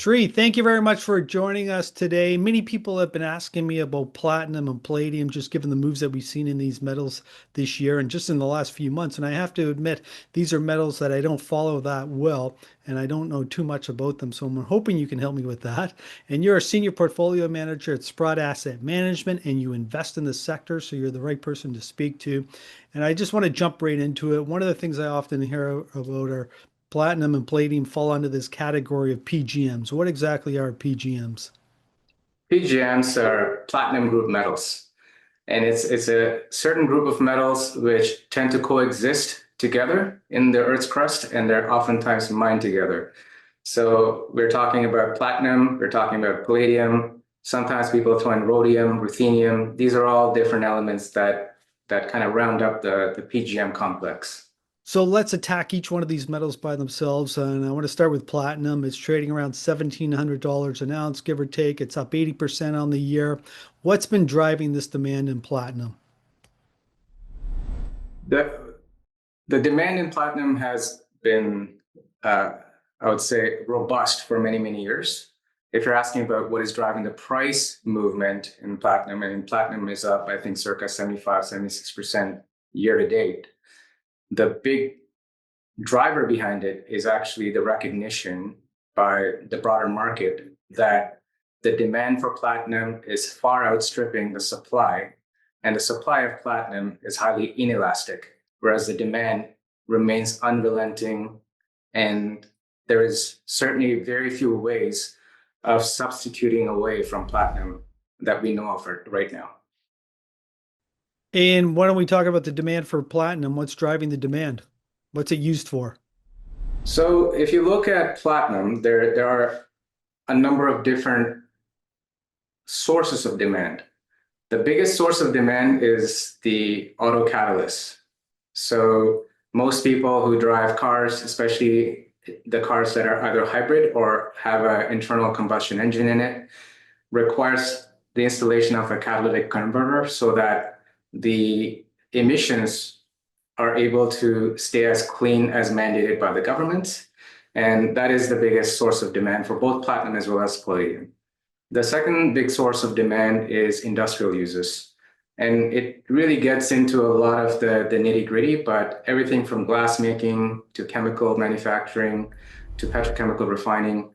Shree, thank you very much for joining us today. Many people have been asking me about platinum and palladium, just given the moves that we've seen in these metals this year and just in the last few months. And I have to admit, these are metals that I don't follow that well, and I don't know too much about them. So I'm hoping you can help me with that. And you're a senior portfolio manager at Sprott Asset Management, and you invest in the sector, so you're the right person to speak to. And I just want to jump right into it. One of the things I often hear about are platinum and palladium fall under this category of PGMs. What exactly are PGMs? PGMs are platinum group metals, and it's a certain group of metals which tend to coexist together in the Earth's crust, and they're oftentimes mined together. So we're talking about platinum, we're talking about palladium. Sometimes people throw in rhodium, ruthenium. These are all different elements that kind of round up the PGM complex. So let's attack each one of these metals by themselves. And I want to start with platinum. It's trading around $1,700 an ounce, give or take. It's up 80% on the year. What's been driving this demand in platinum? The the demand in platinum has been, I would say, robust for many, many years. If you're asking about what is driving the price movement in platinum, and platinum is up, I think, circa 75, 76% year to date. The big driver behind it is actually the recognition by the broader market that the demand for platinum is far outstripping the supply, and the supply of platinum is highly inelastic, whereas the demand remains unrelenting, and there is certainly very few ways of substituting away from platinum that we know of right now. And why don't we talk about the demand for platinum? What's driving the demand? What's it used for? So if you look at platinum, there are a number of different sources of demand. The biggest source of demand is the auto catalyst. So most people who drive cars, especially the cars that are either hybrid or have an internal combustion engine in it, requires the installation of a catalytic converter so that the emissions are able to stay as clean as mandated by the government. And that is the biggest source of demand for both platinum as well as palladium. The second big source of demand is industrial uses. And it really gets into a lot of the nitty gritty, but everything from glass making to chemical manufacturing to petrochemical refining,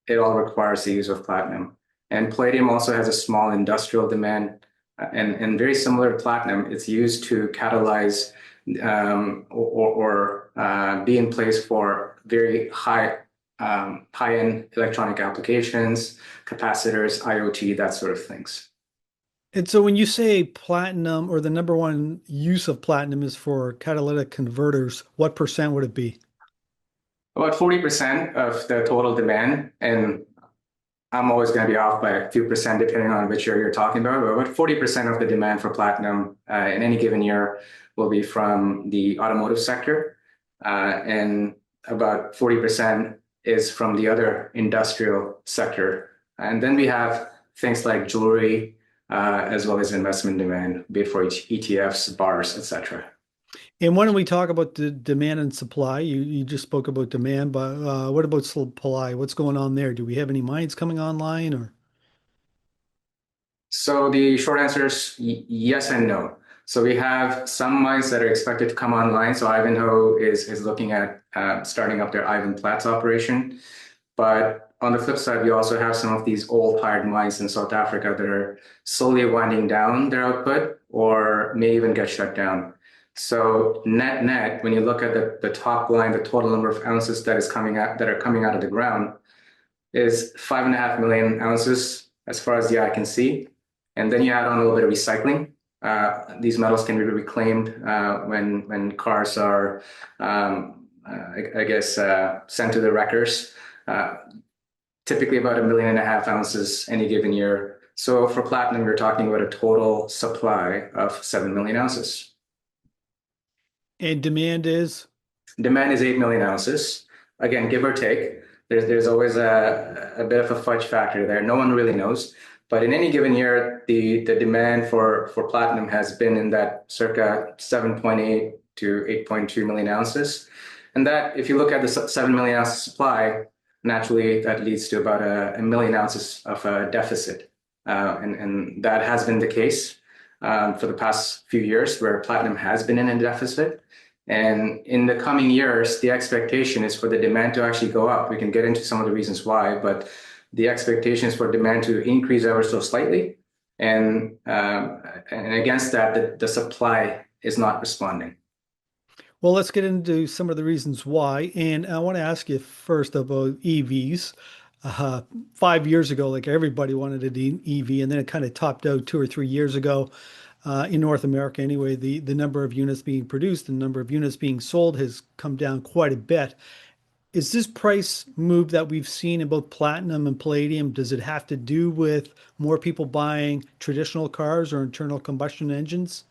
it all requires the use of platinum. And palladium also has a small industrial demand. And very similar to platinum, it's used to catalyze or be in place for very high-end electronic applications, capacitors, IoT, that sort of things. And so when you say platinum or the number one use of platinum is for catalytic converters, what percent would it be? About 40% of the total demand, and I'm always going to be off by a few percent depending on which year you're talking about, but about 40% of the demand for platinum in any given year will be from the automotive sector, and about 40% is from the other industrial sector. And then we have things like jewelry, as well as investment demand, be it for ETFs, bars, etc. And why don't we talk about the demand and supply? You just spoke about demand, but what about supply? What's going on there? Do we have any mines coming online or? So the short answer is yes and no. So we have some mines that are expected to come online. So Ivanhoe is looking at starting up their Ivan Plats operation. But on the flip side, we also have some of these old tired mines in South Africa that are slowly winding down their output or may even get shut down. So net, when you look at the top line, the total number of ounces that are coming out of the ground is 5.5 million ounces as far as the eye can see. And then you add on a little bit of recycling. These metals can be reclaimed when cars are, I guess, sent to the wreckers. Typically about 1.5 million ounces any given year. So for platinum, you're talking about a total supply of 7 million ounces. And demand is? Demand is 8 million ounces. Again, give or take. There's always a bit of a fudge factor there. No one really knows. But in any given year, the demand for platinum has been in that circa 7.8 to 8.2 million ounces. And that, if you look at the 7 million ounces supply, naturally that leads to about a million ounces of a deficit. And that has been the case for the past few years where platinum has been in a deficit. And in the coming years, the expectation is for the demand to actually go up. We can get into some of the reasons why, but the expectation is for demand to increase ever so slightly. And against that, the supply is not responding. Well, let's get into some of the reasons why. And I want to ask you first about EVs. Uh, 5 years ago, like everybody wanted an EV, and then it kind of topped out 2 or 3 years ago. In North America, anyway, the number of units being produced, the number of units being sold has come down quite a bit. Is this price move that we've seen in both platinum and palladium, does it have to do with more people buying traditional cars or internal combustion engines?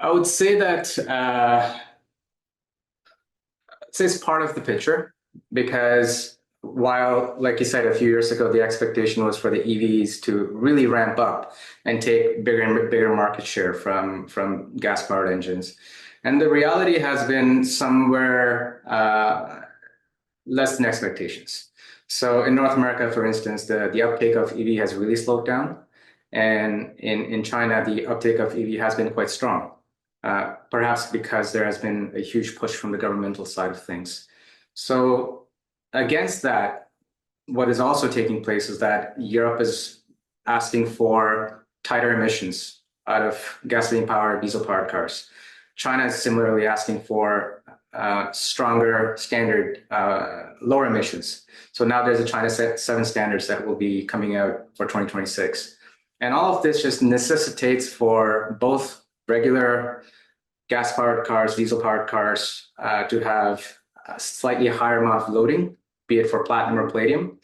I would say that it's part of the picture because while, like you said, a few years ago, the expectation was for the EVs to really ramp up and take bigger and bigger market share from gas-powered engines. And the reality has been somewhere less than expectations. So in North America, for instance, the uptake of EV has really slowed down. And in China, the uptake of EV has been quite strong, perhaps because there has been a huge push from the governmental side of things. So against that, what is also taking place is that Europe is asking for tighter emissions out of gasoline-powered, diesel-powered cars. China is similarly asking for stronger standard, lower emissions. So now there's a China 7 standards that will be coming out for 2026. And all of this just necessitates for both regular gas-powered cars, diesel-powered cars to have a slightly higher amount of loading, be it for platinum or palladium,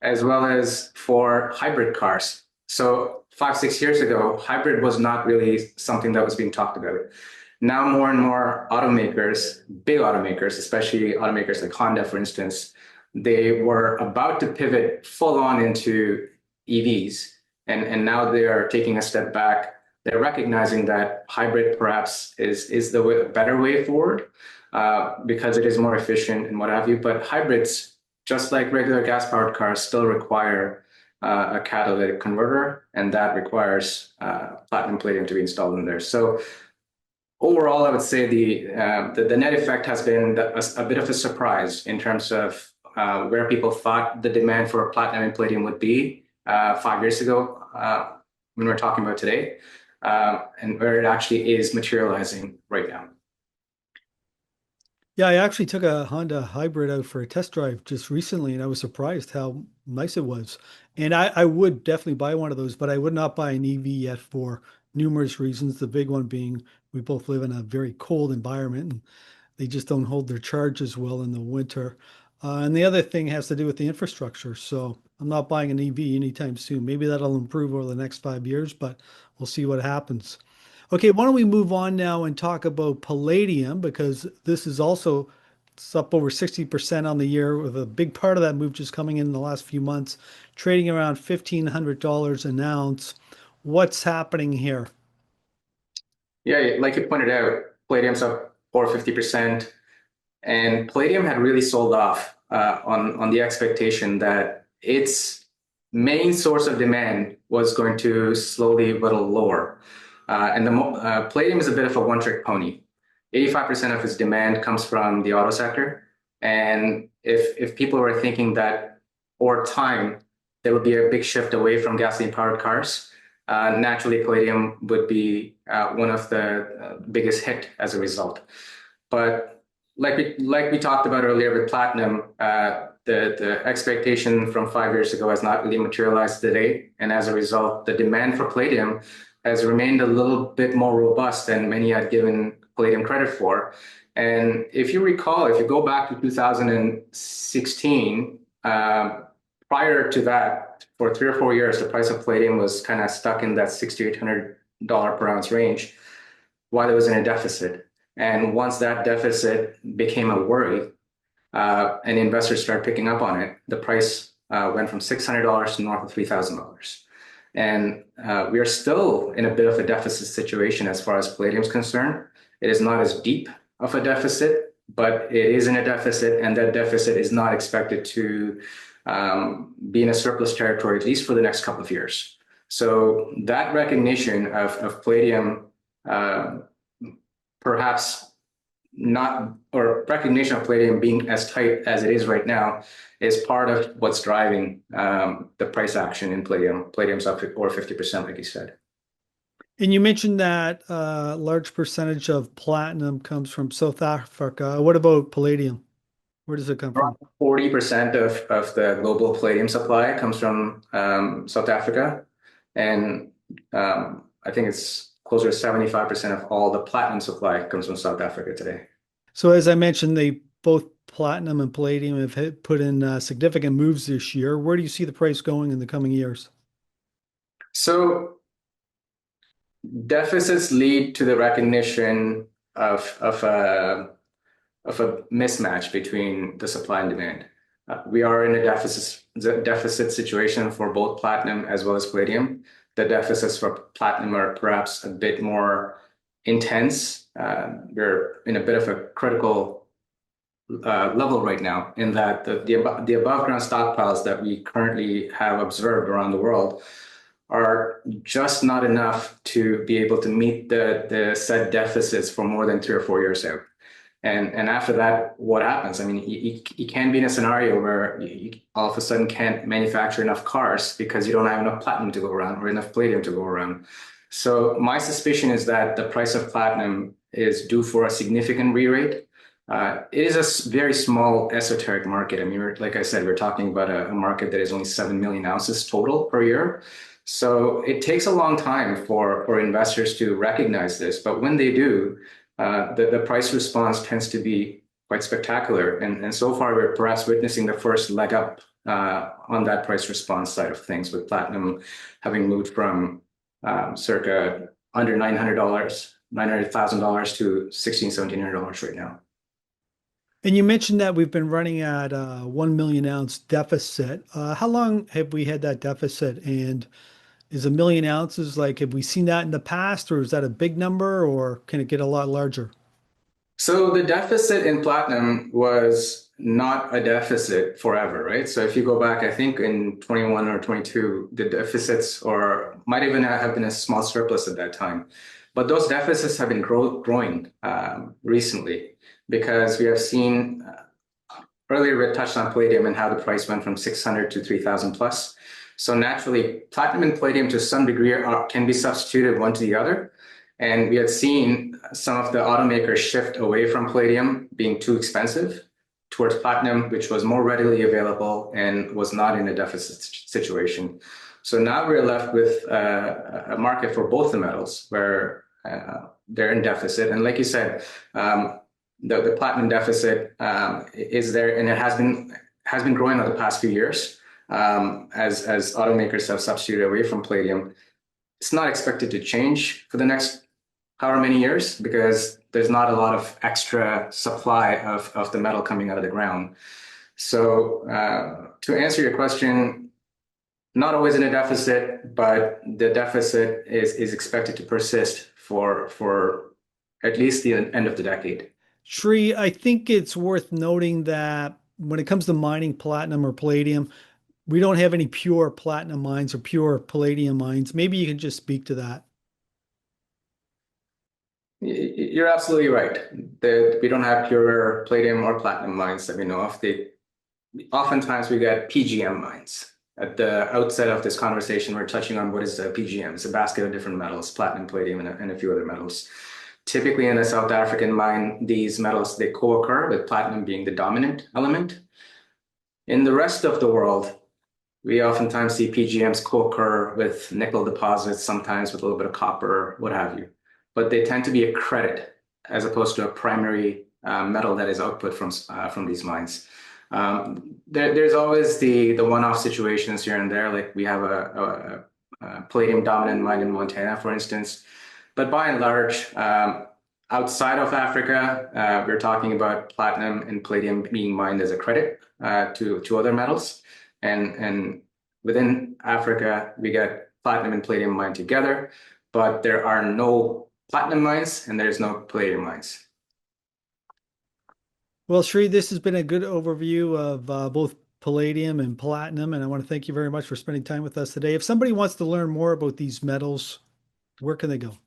as well as for hybrid cars. So 5, 6 years ago, hybrid was not really something that was being talked about. Now more and more automakers, big automakers, especially automakers like Honda, for instance, they were about to pivot full on into EVs. And now they are taking a step back. They're recognizing that hybrid perhaps is the better way forward because it is more efficient and what have you. But hybrids, just like regular gas-powered cars, still require a catalytic converter, and that requires platinum palladium to be installed in there. So overall, I would say the net effect has been a bit of a surprise in terms of where people thought the demand for platinum and palladium would be 5 years ago when we're talking about today, and where it actually is materializing right now. Yeah, I actually took a Honda hybrid out for a test drive just recently, and I was surprised how nice it was. And I would definitely buy one of those, but I would not buy an EV yet for numerous reasons. The big one being we both live in a very cold environment, and they just don't hold their charge as well in the winter. And the other thing has to do with the infrastructure. So I'm not buying an EV anytime soon. Maybe that'll improve over the next 5 years, but we'll see what happens. Okay, why don't we move on now and talk about palladium because this is also it's up over 60% on the year with a big part of that move just coming in the last few months, trading around $1,500 an ounce. What's happening here? Yeah, like you pointed out, palladium's up over 50%, and palladium had really sold off on the expectation that its main source of demand was going to slowly whittle lower. And palladium is a bit of a one-trick pony. 85% of its demand comes from the auto sector. And if people were thinking that over time, there would be a big shift away from gasoline-powered cars, naturally palladium would be one of the biggest hit as a result. But like we talked about earlier with platinum, the expectation from 5 years ago has not really materialized today. And as a result, the demand for palladium has remained a little bit more robust than many had given palladium credit for. And if you recall, if you go back to 2016, prior to that, for 3 or 4 years, the price of palladium was kind of stuck in that $6,800 per ounce range while it was in a deficit. And once that deficit became a worry, and investors started picking up on it, the price went from $600 to north of $3,000. And we are still in a bit of a deficit situation as far as palladium is concerned. It is not as deep of a deficit, but it is in a deficit, and that deficit is not expected to be in a surplus territory, at least for the next couple of years. So that recognition of palladium, uh, perhaps not, or recognition of palladium being as tight as it is right now, is part of what's driving the price action in palladium. Palladium's up over 50%, like you said. And you mentioned that a large percentage of platinum comes from South Africa. What about palladium? Where does it come Around from? 40% of the global palladium supply comes from South Africa. And I think it's closer to 75% of all the platinum supply comes from South Africa today. So as I mentioned, they both platinum and palladium have put in significant moves this year. Where do you see the price going in the coming years? So deficits lead to the recognition of a mismatch between the supply and demand. We are in a deficit situation for both platinum as well as palladium. The deficits for platinum are perhaps a bit more intense. We're in a bit of a critical level right now in that the above ground stockpiles that we currently have observed around the world are just not enough to be able to meet the said deficits for more than 3 or 4 years out. And after that, what happens? I mean, you can be in a scenario where you all of a sudden can't manufacture enough cars because you don't have enough platinum to go around or enough palladium to go around. So my suspicion is that the price of platinum is due for a significant re-rate. It is a very small esoteric market. I mean, like I said, we're talking about a market that is only 7 million ounces total per year. So it takes a long time for investors to recognize this. But when they do, the price response tends to be quite spectacular. And so far, we're perhaps witnessing the first leg up on that price response side of things, with platinum having moved from circa under $900,000 to $1,600-$1,700 right now. And you mentioned that we've been running at a 1 million ounce deficit. How long have we had that deficit? And is a million ounces like, have we seen that in the past, or is that a big number, or can it get a lot larger? So the deficit in platinum was not a deficit forever, right? So if you go back, I think in 21 or 22, the deficits, or might even have been a small surplus at that time. But those deficits have been growing recently, because we have seen earlier we touched on palladium and how the price went from 600 to 3,000 plus. So naturally, platinum and palladium to some degree can be substituted one to the other. And we had seen some of the automakers shift away from palladium being too expensive towards platinum, which was more readily available and was not in a deficit situation. So now we're left with a market for both the metals where they're in deficit. And like you said, the platinum deficit is there, and it has been growing over the past few years as automakers have substituted away from palladium. It's not expected to change for the next however many years, because there's not a lot of extra supply of the metal coming out of the ground. So to answer your question, not always in a deficit, but the deficit is expected to persist for at least the end of the decade. Shree, I think it's worth noting that when it comes to mining platinum or palladium, we don't have any pure platinum mines or pure palladium mines. Maybe you can just speak to that. You're absolutely right. We don't have pure palladium or platinum mines that we know of. Oftentimes we get PGM mines. At the outset of this conversation, we're touching on what is a PGM. It's a basket of different metals, platinum, palladium, and a few other metals. Typically in a South African mine, these metals, they co-occur, with platinum being the dominant element. In the rest of the world, we oftentimes see PGMs co-occur with nickel deposits, sometimes with a little bit of copper, what have you. But they tend to be a credit as opposed to a primary metal that is output from these mines. There's always the one-off situations here and there, like we have a palladium dominant mine in Montana, for instance. But by and large, outside of Africa, we're talking about platinum and palladium being mined as a credit to other metals. And within Africa, we get platinum and palladium mined together, but there are no platinum mines and there's no palladium mines. Well, Shree, this has been a good overview of both palladium and platinum, and I want to thank you very much for spending time with us today. If somebody wants to learn more about these metals, where can they go?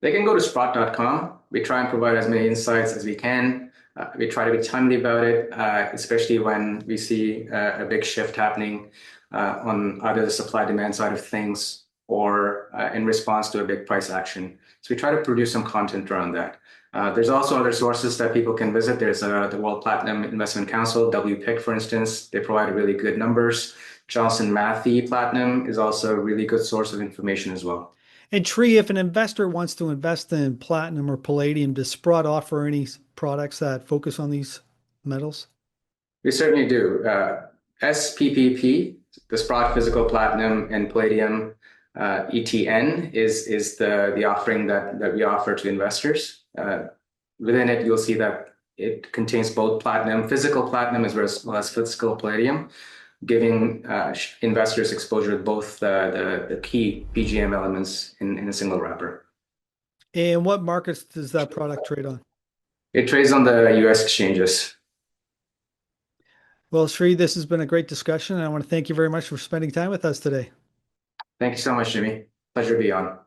They can go to sprott.com. We try and provide as many insights as we can. We try to be timely about it, especially when we see a big shift happening on either the supply demand side of things or in response to a big price action. So we try to produce some content around that. There's also other sources that people can visit. There's the World Platinum Investment Council, WPIC, for instance. They provide really good numbers. Johnson Matthey Platinum is also a really good source of information as well. And Tree, if an investor wants to invest in platinum or palladium, does Sprott offer any products that focus on these metals? We certainly do. SPPP, the Sprott Physical Platinum and Palladium ETN, is the offering that we offer to investors. Within it, you'll see that it contains both physical platinum, as well as physical palladium, giving investors exposure to both the key PGM elements in a single wrapper. And what markets does that product trade on? It trades on the US exchanges. Well, Shree, this has been a great discussion, and I want to thank you very much for spending time with us today. Thank you so much, Jimmy. Pleasure to be on.